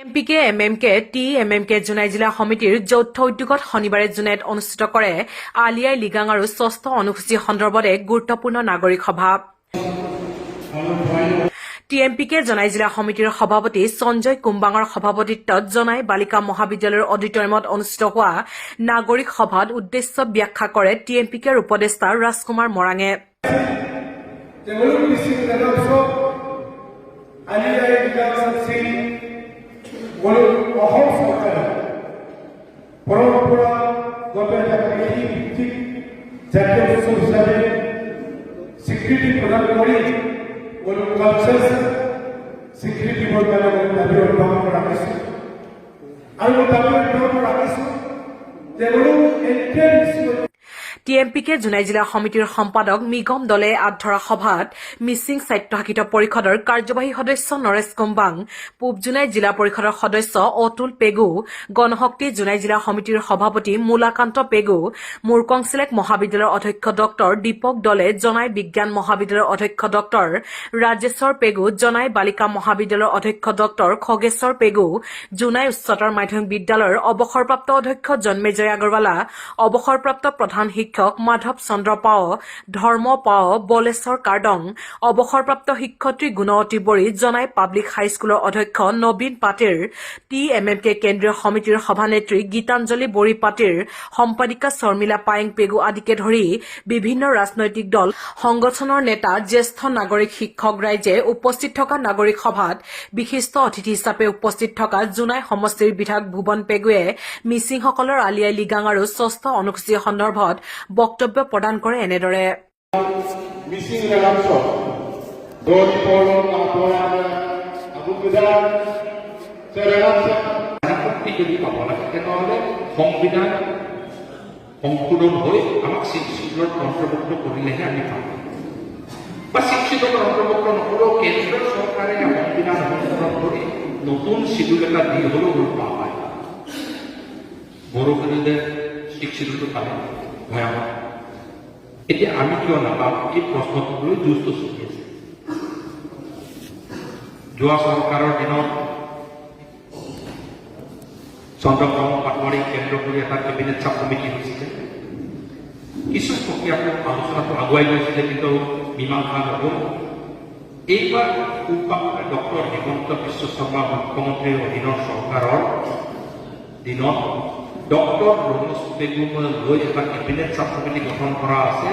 এমপিকে এমএমকে TMMK Jonai জিলা সমিতিৰ যৌথ উদ্যোগত শনিবাৰে জোনাইত অনুষ্ঠিত কৰে আলিয়াই লিগাং আৰু ষষ্ঠ অনুসূচী সন্দৰ্ভত এক গুৰুত্বপূৰ্ণ নাগৰিক সভা। টিএমপিকে জোনাই জিলা সমিতিৰ সভাপতি সঞ্জয় কুম্বাঙৰ সভাপতিত্বত জোনাই বালিকা মহাবিদ্যালয়ৰ অডিটৰিয়ামত অনুষ্ঠিত হোৱা নাগৰিক সভাত উদ্দেশ্য ব্যাখ্যা কৰে টিএমপিকেৰ উপদেষ্টা ৰাজকুমাৰ মৰাঙে। অসম চৰকাৰে পৰম্পৰাগত এটা কৃষিভিত্তিক জাতীয় উৎসৱ হিচাপে স্বীকৃতি প্ৰদান কৰি কালচাৰ স্বীকৃতি দিবৰ কাৰণে দাবী অব্যাহত ৰাখিছোঁ আৰু দাবী অব্যাহত ৰাখিছোঁ তেওঁলোক টিএমপিকে জোনাই জিলা সমিতিৰ সম্পাদক নিগম দলে আগধৰা সভাত মিচিং স্বায়ত্তশাসিত পৰিষদৰ কাৰ্যবাহী সদস্য নৰেশ কুম্বাং, পূব জোনাই জিলা পৰিষদৰ সদস্য অতুল পেগু, গণশক্তি জোনাই জিলা সমিতিৰ সভাপতি মূলাকান্ত পেগু, মুৰকংচিলেক মহাবিদ্যালয়ৰ অধ্যক্ষ ডক্টৰ দীপক দলে, জোনাই বিজ্ঞান মহাবিদ্যালয়ৰ অধ্যক্ষ ডক্টৰ ৰাজেশ্বৰ পেগু, জোনাই বালিকা মহাবিদ্যালয়ৰ অধ্যক্ষ ডক্টৰ খগেশ্বৰ পেগু, জোনাই উচ্চতৰ মাধ্যমিক বিদ্যালয়ৰ অৱসৰপ্ৰাপ্ত অধ্যক্ষ জন্মেজয় আগৰৱালা, অৱসৰপ্ৰাপ্ত প্ৰধান শিক্ষক মাধৱ চন্দ্ৰ পাও, ধৰ্ম পাও, বলেশ্বৰ কাৰ্ডং, অৱসৰপ্ৰাপ্ত শিক্ষয়িত্ৰী গুণৱতী বড়ি, জোনাই পাব্লিক হাইস্কুলৰ অধ্যক্ষ নবীন পাটিৰ, টিএমএমকে কেন্দ্ৰীয় সমিতিৰ সভানেত্ৰী গীতাঞ্জলি বড়ি পাটিৰ, সম্পাদিকা শৰ্মিলা পায়েং পেগু আদিকে ধৰি বিভিন্ন ৰাজনৈতিক দল সংগঠনৰ নেতা, জ্যেষ্ঠ নাগৰিক, শিক্ষক ৰাইজে উপস্থিত থকা নাগৰিক সভাত বিশিষ্ট অতিথি হিচাপে উপস্থিত থকা জোনাই সমষ্টিৰ বিধায়ক ভুৱন পেগুৱে মিচিংসকলৰ আলিয়াই লিগাং আৰু ষষ্ঠ অনুসূচী সন্দৰ্ভত বক্তব্য প্ৰদান কৰে এনেদৰে। মিচিং ৰাজ্য সংবিধান সংশোধন হৈ আমাক শিক্ষিতৰ অন্তৰ্ভুক্ত কৰিলেহে আমি পাম বা শিক্ষিতৰ অন্তৰ্ভুক্ত নকৰিলেও কেন্দ্ৰীয় চৰকাৰে সংবিধান সংশোধন কৰি নতুন শিডিউল এটা দি হলেও পোৱা হয়। বড়োখিনিতে শিক্ষিতটো পালে ভয়ানক। এতিয়া আমি কিয় নাপাম এই প্ৰশ্নটোক লৈ যুঁজটো চলি আছে। যোৱা চৰকাৰৰ দিনত চন্দ্ৰপ্ৰসাদ পাটোৱাৰীক কেন্দ্ৰ কৰি এটা কেবিনেট চাব কমিটি হৈছিলে। কিছু প্ৰক্ৰিয়াটো আলোচনাটো আগুৱাই গৈছিলে, কিন্তু মীমাংসা নহ'ল। এইবাৰ ডক্টৰ হিমন্ত বিশ্ব শৰ্মা মুখ্যমন্ত্ৰীৰ অধীনৰ চৰকাৰৰ দিনত ডক্টৰ ৰমেশ পেগুক লৈ এটা কেবিনেট চাব কমিটি গঠন কৰা আছে।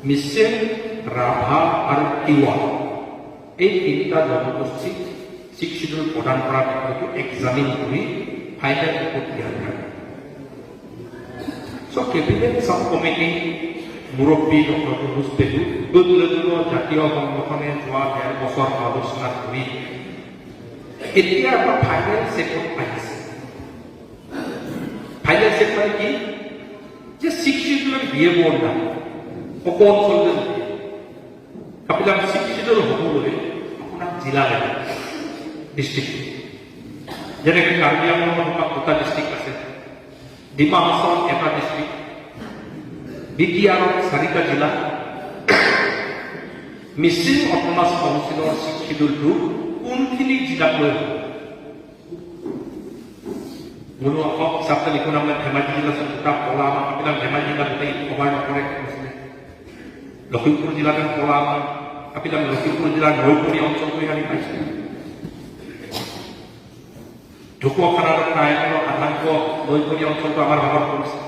মিচিং, ৰাভা আৰু তিৱা এই তিনিটা জনগোষ্ঠীক শিক্ষিত প্ৰদান কৰা বিষয়টো এক্সামিন কৰি ফাইনেল ৰিপৰ্ট দিয়া হয়। কেবিনেট চাব কমিটি মুৰব্বী ডক্টৰ ৰমেশ পেগু জাতীয় সংগঠনে যোৱা ১.৫ বছৰ আলোচনা কৰি এতিয়া এটা ফাইনেল ছেটত আহিছে। ফাইনেল ছেট মানে কি যে শিক্ষিত বিহেভিয়াৰ নাই সকলো অঞ্চলতে আপোনাক শিক্ষিত হ'বলৈ আপোনাক জিলা লাগে, ডিষ্ট্ৰিক্ট। যেনেকৈ কাৰ্বি আংলঙত দুটা ডিষ্ট্ৰিক্ট আছে, ডিমা হাছাওত এটা ডিষ্ট্ৰিক্ট, বিটিআৰত 4টা জিলা। মিচিং অট'নমাছ কাউন্সিলৰ শিডিউলটো কোনখিনি জিলাক লৈ হ'ব? কোনো হিচাপে লিখোন আমাৰ ধেমাজি জিলা দুটা পলা আমাৰ ধেমাজি জিলা গোটেই কভাৰ নকৰে। লখিমপুৰ জিলাত পলা আপোনাৰ লখিমপুৰ জিলাৰ নৈপৰীয়া অঞ্চলটো আমি পাইছোঁ। ঢকুৱাখানাৰ নাৰায়ণৰ আধাংশ নৈপৰীয়া অঞ্চলটো আমাৰ ভাগত পৰিছে।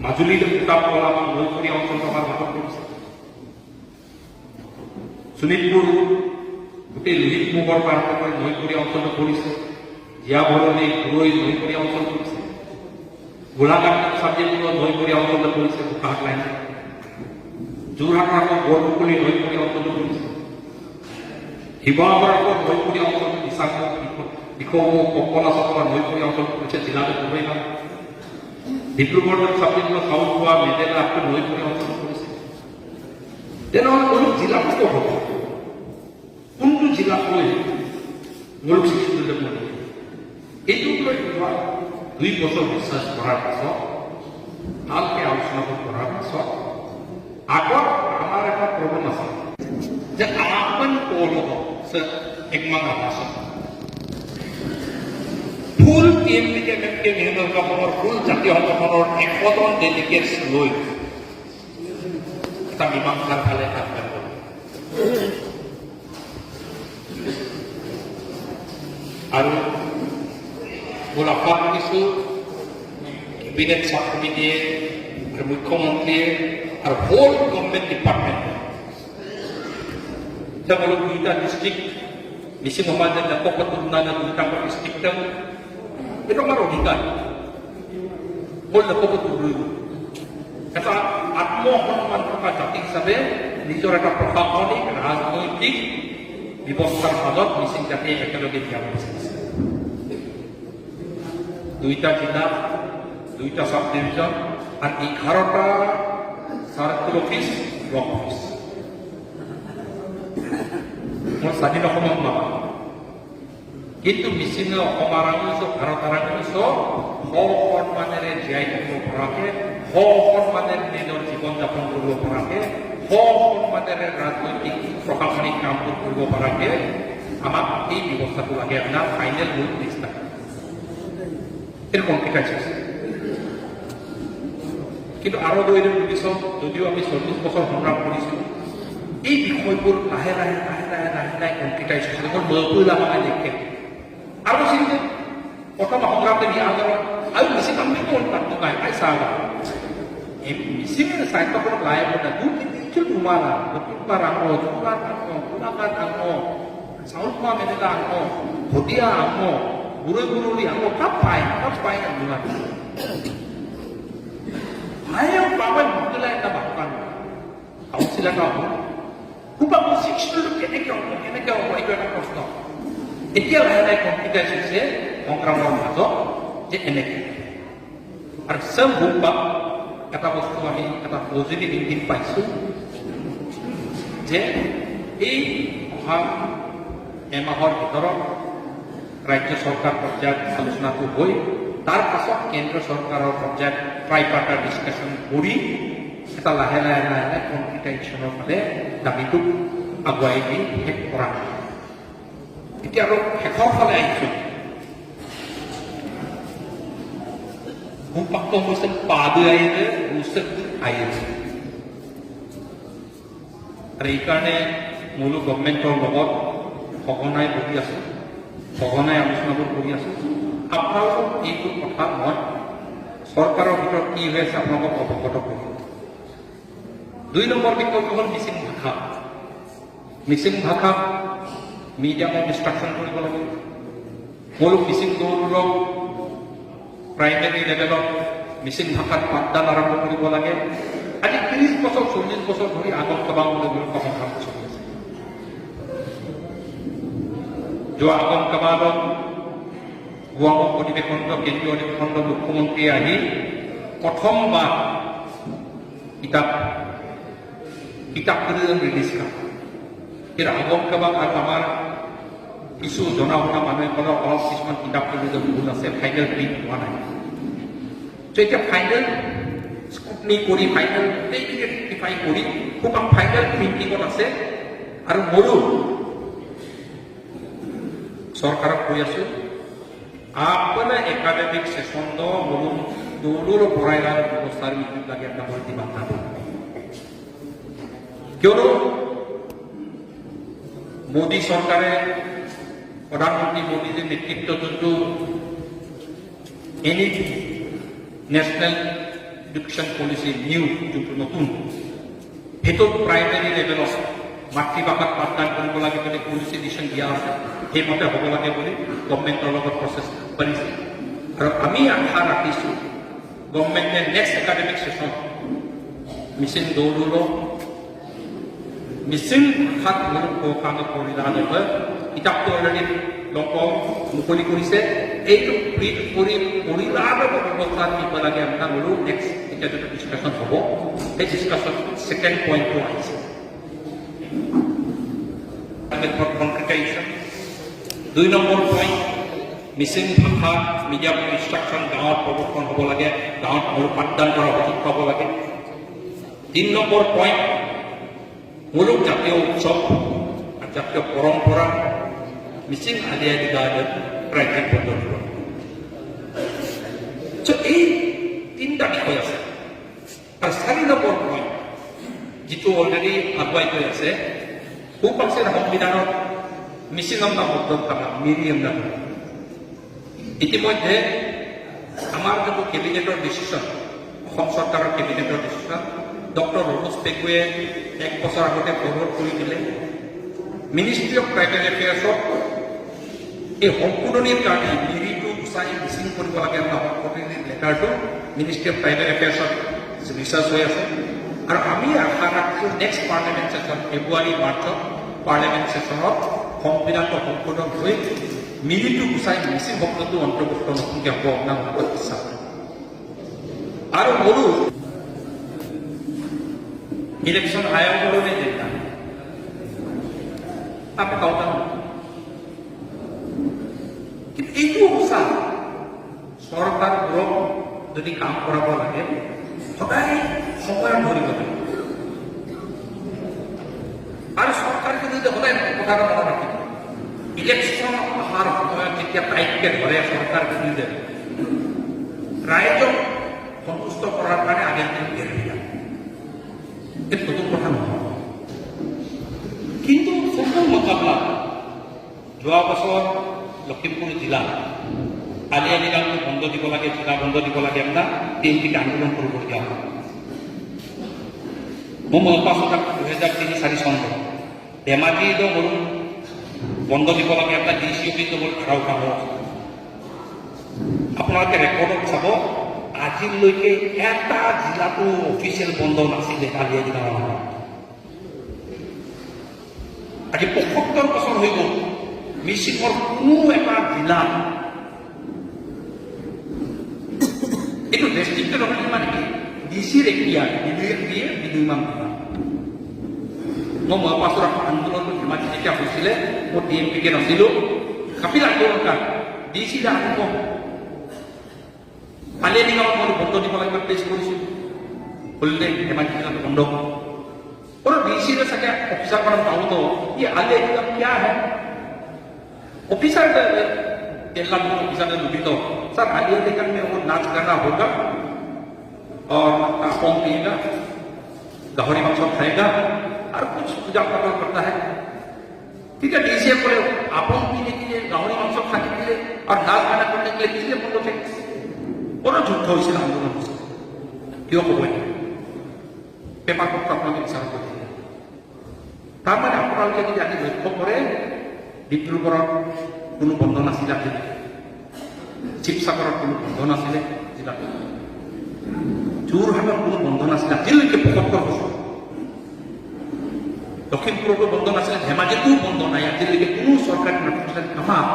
মাজুলীত দুটা পলা নৈপৰীয়া অঞ্চলটো আমাৰ ভাগত পৰিছে। শোণিতপুৰ গোটেই লোহিত মুগৰ পৰা আৰম্ভ কৰি নৈপৰীয়া অঞ্চলটো পৰিছে। জীয়া ভৰণী গুৰৈ নৈপৰীয়া অঞ্চল পৰিছে। গোলাঘাট চাবজেক্টৰ নৈপৰীয়া অঞ্চলটো পৰিছে। বোকাহাট লাইন যোৰহাটৰ আকৌ বৰপুখুৰী নৈপৰীয়া অঞ্চলটো পৰিছে। শিৱসাগৰ আকৌ নৈপৰীয়া অঞ্চলটো দিখৌমুখ ককলা চকলা নৈপৰীয়া অঞ্চলটো পৰিছে। জিলাটো খুবেই ভাল। ডিব্ৰুগড়ত চাবজেক্টৰ চাউল খোৱা মেডেলা আকৌ নৈপৰীয়া অঞ্চলটো পৰিছে। তেনেহ'লে কোনো জিলাটো ক'ত হ'ব? কোনটো জিলাক লৈ মূল শিক্ষিত এইটোক লৈ 2 বছৰ বিশ্বাস কৰাৰ পাছত, ভালকৈ আলোচনাটো কৰাৰ পাছত আগত আমাৰ এটা প্ৰব্লেম আছে যে আমাক কল হ'ব একমাহ ভাষা ফুল TMDK নিৰ্বাচনৰ ফুল জাতীয় সংগঠনৰ 100জন ডেলিগেটছ লৈ এটা মীমাংসাৰ ফালে আগবাঢ়িব। আৰু মোৰ আশা কৰিছোঁ কেবিনেট চাব কমিটিয়ে আৰু মুখ্যমন্ত্ৰীয়ে আৰু হোল গভৰ্ণমেণ্ট ডিপাৰ্টমেণ্ট তেওঁলোক দুইটা ডিষ্ট্ৰিক্ট মিচিং সমাজৰ ব্যাপকত উন্নয়নৰ দুইটা ডিষ্ট্ৰিক্ট এইটো আমাৰ অধিকাৰ মোৰ ব্যাপকত ৰৈ এটা আত্মসন্মান থকা জাতি হিচাপে নিজৰ এটা প্ৰশাসনিক ৰাজনৈতিক ব্যৱস্থাৰ মাজত মিচিং জাতিয়ে একেলগে জীয়াব বিচাৰিছে। দুইটা জিলা, দুইটা সাব ডিভিজন আর 11টা সার্কেল অফিস, ব্লক অফিস। মই স্বাধীন অসমত নাপাওঁ, কিন্তু মিচিং অসম আৰম্ভ ভাৰত আৰম্ভ সন্মানেৰে জীয়াই থাকিব পৰাকে, সন্মানেৰে নিজৰ জীৱন যাপন কৰিব পৰাকে, সন্মানেৰে ৰাজনৈতিক প্ৰশাসনিক কামবোৰ কৰিব পৰাকে আমাক এই ব্যৱস্থাটো লাগে। আপোনাৰ ফাইনেল মূল লিষ্ট এৰকম ঠিক আছে। কিন্তু আৰো দৈনিক পিছত যদিও আমি 40 বছৰ সংগ্ৰাম কৰেছি, এই বিষয়বোৰ লাহে লাহে কমপ্লিটাইজ হৈছে। এখন ময়কুলা মানে দেখে আৰু চিন্তা প্ৰথম সংগ্ৰাম দেবী আন্দোলন আৰু মিচিং আমি কোন তাত নাই আই সাগা এই মিচিং সাহিত্যৰ লাহে বনা দুটি কিছু তোমারা দুটা রাঙো দুটা রাঙো গুণাকার রাঙো চাউলমা মেলা রাঙো ভটিয়া রাঙো guru-guru yang mau kapai yang bulan. Ayo bawa bulan kita bahkan. Kau silakan. Kupa musik dulu kene kau itu ada kosong. Itu ada komplikasi sih. Mengkramor masuk, jadi enek. Harus sembuh kata bos kami kata positif ingin paisu. Jadi orang emahor kita ৰাজ্য চৰকাৰ পৰ্যায়ত আলোচনাটো হৈ তাৰ পাছত কেন্দ্ৰ চৰকাৰৰ পৰ্যায়ত ট্ৰাইপাৰ্টাৰ ডিছকাশ্যন কৰি এটা লাহে লাহে লাহে কনফিডেন্সিয়েলৰ ফালে দাবীটোক আগুৱাই দি শেষ কৰা। এতিয়া আৰু শেষৰ ফালে আহিছোঁ। ভূপাক্ত হৈছে পাদুৱাইৰে ৰুচক আহিছে আৰু এইকাৰণে মূল গভৰ্ণমেণ্টৰ লগত সঘনাই বহি আছোঁ, সঘনাই আলোচনাবোৰ কৰি আছোঁ। আপোনালোকক এইটো কথা মই চৰকাৰৰ ভিতৰত কি হৈ আছে আপোনালোকক অৱগত কৰিম। 2 নম্বৰ বিষয়টো হ'ল মিচিং ভাষা। মিচিং ভাষা মিডিয়ামত ইনষ্ট্ৰাকশ্যন কৰিব লাগে। মূল মিচিং দৌৰক প্ৰাইমেৰী লেভেলত মিচিং ভাষাত পাঠদান আৰম্ভ কৰিব লাগে। আজি 30 বছৰ 40 বছৰ ধৰি আগত সভাবলৈ সংগ্ৰাম চলি আছে। যোৱা আগম কামালত গুৱাম অধিৱেশনত কেন্দ্ৰীয় অধিৱেশনত মুখ্যমন্ত্ৰী আহি প্ৰথমবাৰ কিতাপ ৰিলিজ কৰা। কিন্তু আগম কামাক আৰু আমাৰ কিছু জনা শুনা মানুহে ক'লে অলপ কিছুমান কিতাপ ভুল আছে, ফাইনেল প্ৰিণ্ট হোৱা নাই। ত' এতিয়া ফাইনেল স্কুটনি কৰি ফাইনেল গোটেইখিনি ৰেক্টিফাই কৰি খুব ফাইনেল প্ৰিণ্টিঙত আছে। আৰু মোৰো চৰকাৰক কৈ আছো, আপোনাৰ একাডেমিক সেশন বলুন দৌড়ৰ পড়াইলার ব্যবস্থার ভিতরে লাগে একটা বলতে বাধা কিয়নো মোদী সরকারে প্রধানমন্ত্রী মোদীজির নেতৃত্বত যোনটো NEP national education policy new যোনটো নতুন সেইটো প্ৰাইমেৰী লেভেলত মাতৃভাষাত পাঠদান কৰিব লাগে বুলি পলিচি ডিচিশ্যন দিয়া আছে। সেইমতে হ'ব লাগে বুলি গভৰ্ণমেণ্টৰ লগত প্ৰচেছ কৰিছে। আৰু আমি আশা ৰাখিছোঁ গভৰ্ণমেণ্টে নেক্সট একাডেমিক ছেশ্যন মিচিং দৌলুৰ মিচিং ভাষাত কামে পৰিধান হয়। কিতাপটো অলৰেডি লোক মুকলি কৰিছে। এইটো প্ৰিণ্ট কৰি পৰিলাভৰ ব্যৱস্থা দিব লাগে। আপোনাৰ হ'লেও নেক্সট এতিয়া যিটো ডিছকাশ্যন হ'ব সেই ডিছকাশ্যন ছেকেণ্ড পইণ্টটো আহিছে। Concretization. 2 নম্বৰ পইণ্ট মিচিং ভাষা মিডিয়াম ইনষ্ট্ৰাকশ্যন গাঁৱত প্ৰৱৰ্তন হ'ব লাগে, গাঁৱত মূল পাঠদান কৰা সুযোগ পাব লাগে। 3 নম্বৰ পইণ্ট মূল জাতীয় উৎসৱ আৰু জাতীয় পৰম্পৰা মিচিং আলি আই লৃগাঙত প্ৰাকৃতিক পদ্ধতি এই তিনিটা বিষয় আছে আৰু 4 নম্বৰ পইণ্ট যিটো অলৰেডি আগুৱাই গৈ আছে সুপাক্ষেৰ সংবিধানত মিচিং নাম শব্দত থকা মিৰিয়াম নাম ইতিমধ্যে আমাৰ যিটো কেবিনেটৰ ডিচিশ্যন অসম চৰকাৰৰ কেবিনেটৰ ডিচিশ্যন ডক্টৰ ৰমেশ পেগুৱে 1 বছৰ আগতে ফৰৱাৰ্ড কৰি দিলে মিনিষ্ট্ৰী অফ ট্ৰাইবেল এফেয়াৰ্ছক এই সম্পূৰ্ণৰ কাৰণে মিৰিটো গুচাই মিচিং কৰিব লাগে এটা প্ৰতিনিধি লেটাৰটো মিনিষ্ট্ৰী অফ ট্ৰাইবেল এফেয়াৰ্ছত ৰিচাৰ্চ হৈ আছে আৰু আমি আশা ৰাখিছোঁ নেক্সট পাৰ্লিয়ামেণ্ট ছেশ্যন ফেব্ৰুৱাৰী মাৰ্চত পাৰ্লিয়ামেণ্ট ছেশ্যনত সংবিধানটো সম্পূৰ্ণ হৈ মিৰিটো গুচাই মিচিং শব্দটো অন্তৰ্ভুক্ত নতুনকৈ হ'ব আপোনাৰ ওপৰত ইচ্ছা আৰু মোৰো ইলেকশ্যন আয়োগলৈ যেটা তাতে কথা কিন্তু এইটো সঁচা চৰকাৰবোৰক যদি কাম কৰাব লাগে সদায় সময় ধৰিব লাগে আৰু চৰকাৰে যদি সদায় কথাটো মনত ৰাখিব ইলেকশ্যন অহাৰ সময়ত যেতিয়া টাইটকে ধৰে চৰকাৰ বিৰোধে ৰাইজক সন্তুষ্ট কৰাৰ কাৰণে আগে এইটো নতুন কথা নহয় কিন্তু ফুটবল মোকাবিলা যোৱা বছৰ লখিমপুৰ জিলা আলিয়ালিগাঁৱটো বন্ধ দিব লাগে জিলা বন্ধ দিব লাগে আমৰা টিএমপিকে আন্দোলন কৰিবলগীয়া হয় মোৰ মনত আছে 2003-4 চনত ধেমাজিতো মোৰ বন্ধ দিব লাগে এটা ডিসি অফিসত মোৰ ঘাও কাম আপোনালোকে ৰেকৰ্ডত চাব আজিলৈকে এটা জিলাটো অফিচিয়েল বন্ধ নাছিলে আলিয়ালিগাঁৱত আজি 75 বছৰ হৈ গ'ল মিচিঙৰ কোনো এটা জিলা এইটো ডিষ্ট্ৰিক্টৰ নহয় মানে কি ডিচিৰ এক্টিয়াৰ বিধেয়ক দিয়ে বিনিময় মই পাছৰ আন্দোলনটো ধেমাজি যেতিয়া হৈছিলে মই টিএমপিকে নাছিলোঁ কাপিল আন্দোলনকাৰ ডিচি আৰম্ভ আলিয়ালিগাঁৱত মই বন্ধ দিব লাগিব পেছ কৰিছোঁ বললে ধেমাজি জিলাটো বন্ধ और डीसी ने सके ऑफिसर पर बताऊं तो ये आलियालिगांव क्या है ऑफिसर केरला में ऑफिसर ने लुटी तो सर आलियालिगांव में वो नाच करना होगा और कौन पिएगा गहरी मांस खाएगा और कुछ पूजा पाठ करता है ठीक है डीसी बोले आपन पीने के लिए गहरी मांस खाने के लिए और नाच गाना करने के लिए किसलिए बोलो थे और झूठ हो इसे आंदोलन क्यों हो गए पेपर को আপনাদের বিচার করতে তার মানে আপোনালোকে যদি আজি লক্ষ্য কৰে ডিব্ৰুগড়ত কোনো বন্ধ নাছিল শিৱসাগৰত কোনো বন্ধ নাছিলে জিলাটো যোৰহাটত কোনো বন্ধ নাছিলে আজিলৈকে 75 বছৰ লখিমপুৰতো বন্ধ নাছিলে ধেমাজিতো বন্ধ নাই আজিলৈকে কোনো চৰকাৰী নটিফিকেশ্যন আমাৰ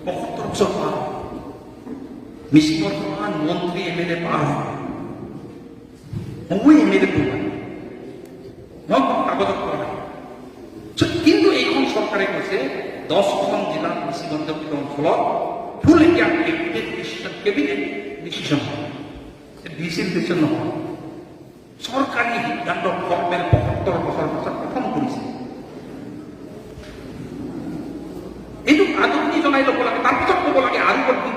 75 বছৰ পাৰ মিচিঙৰ কিমান মন্ত্ৰী এমএলএ পাৰ মই এমএলএ কৰিব মই কাগজত কৰা নাই কিন্তু এইখন চৰকাৰে কৈছে 10খন জিলাত মিচিং অধ্যুষিত অঞ্চলত ফুল এতিয়া কেবিনেট ডিচিশ্যন ডিচিৰ ডিচিশ্যন নহয় চৰকাৰী সিদ্ধান্ত ফৰ্মেল 75 বছৰ পাছত প্ৰথম কৰিছে এইটো আদৰণি জনাই ল'ব লাগে তাৰপিছত ক'ব লাগে আৰু কি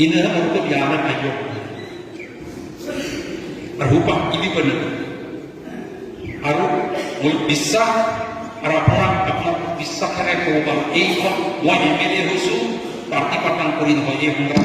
ইনহে মনটো বিয়ানে ভাগ্য rupa ini benar. Aru mul bisa apna bisa kare ko bal ei ko wa emele husu parti patan korin hoye hundra